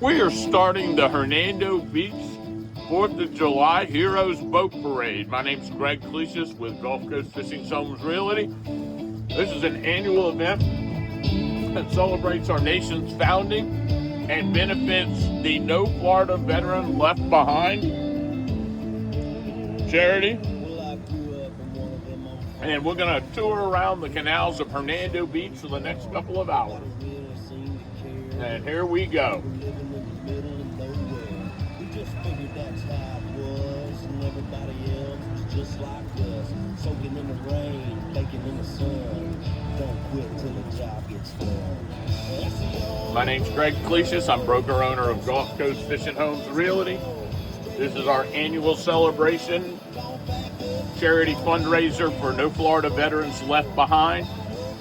We are starting the Hernando Beach 4th of July Heroes Boat Parade. My name's Greg Clesius with Gulf Coast Fishing Homes Realty. This is an annual event that celebrates our nation's founding and benefits the No Florida Veteran Left Behind charity. And we're going to tour around the canals of Hernando Beach for the next couple of hours. And here we go. Just like us, soaking in the rain, baking in the sun. Don't quit till the job gets done. My name's Greg Clesius. I'm broker owner of Gulf Coast Fishing Homes Realty. This is our annual celebration charity fundraiser for No Florida Veterans Left Behind.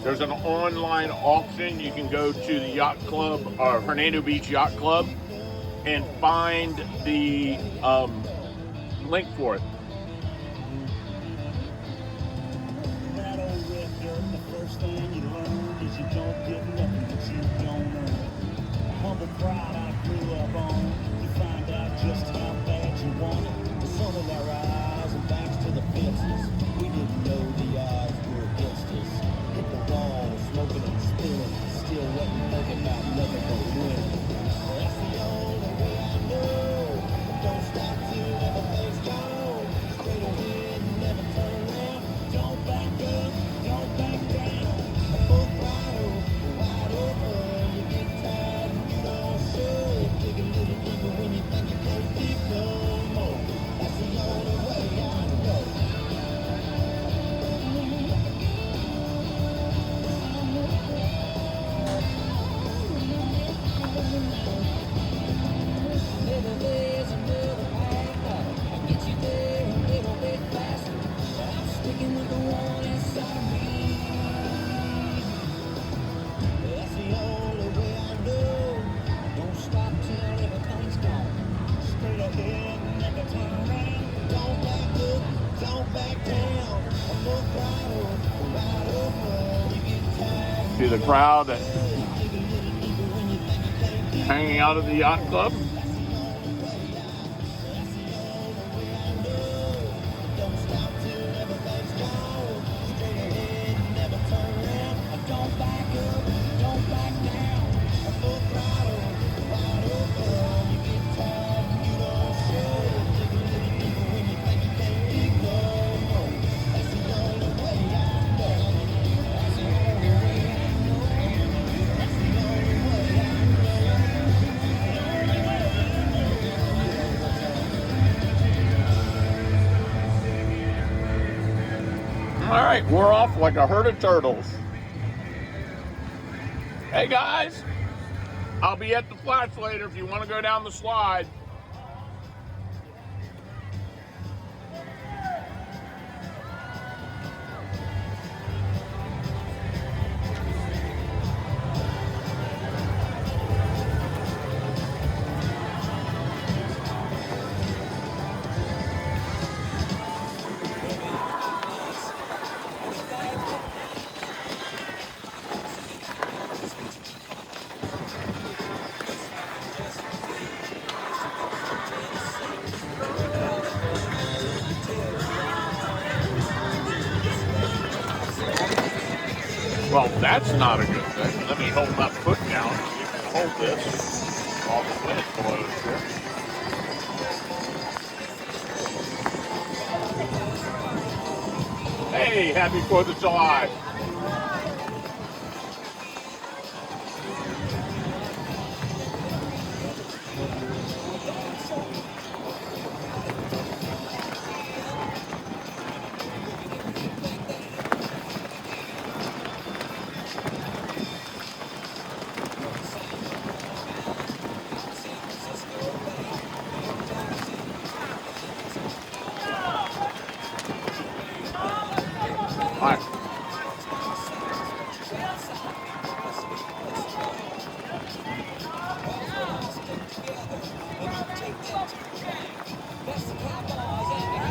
There's an online auction. You can go to the yacht club, or Hernando Beach Yacht Club, and find the link for it. First thing you learn is you don't get nothing that you don't earn. Humble pride I grew up on. You find out just how bad you want it. The sun in our eyes and backs to the fences. We didn't know the odds were against us. Hit the wall, smoking and spilling. Still wasn't thinking about nothing but winning. That's the only way I know. Don't stop till everything's gone. Straight ahead, never turn around. Don't back up, don't back down. See the crowd hanging out at the yacht club. All right, we're off like a herd of turtles. Hey guys, I'll be at the flats later if you want to go down the slide. Well, that's not a good thing. Let me hold my foot down. You can hold this while the wind blows here. Hey, happy 4th of July.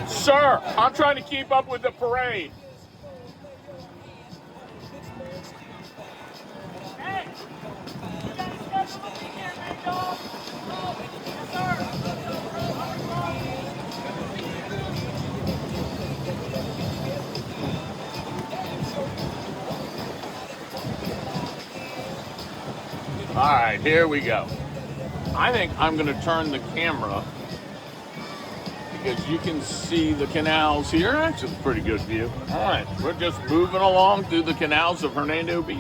Sir, I'm trying to keep up with the parade. Hey! You guys got to look in here, big dog! All right, here we go. I think I'm going to turn the camera because you can see the canals here. Actually, it's a pretty good view. All right, we're just moving along through the canals of Hernando Beach.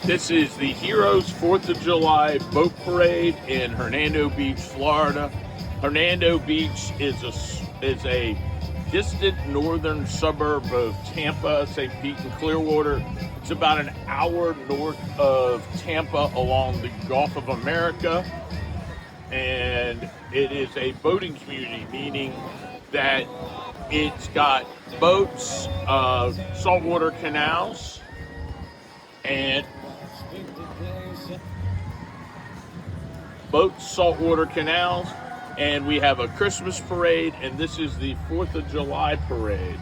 This is the Heroes 4th of July Boat Parade in Hernando Beach, Florida. Hernando Beach is a distant northern suburb of Tampa, St. Pete and Clearwater. It's about an hour north of Tampa along the Gulf of America. And it is a boating community, meaning that it's got boats, saltwater canals, and saltwater canals, and we have a Christmas parade, and this is the 4th of July parade.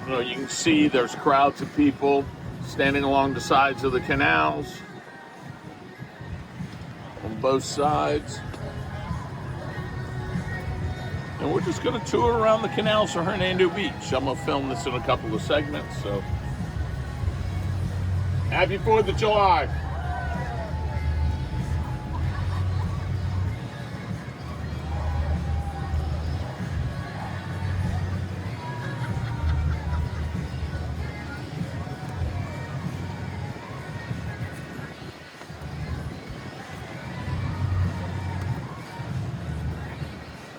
You can see there's crowds of people standing along the sides of the canals on both sides. And we're just going to tour around the canals of Hernando Beach. I'm going to film this in a couple of segments, so happy 4th of July.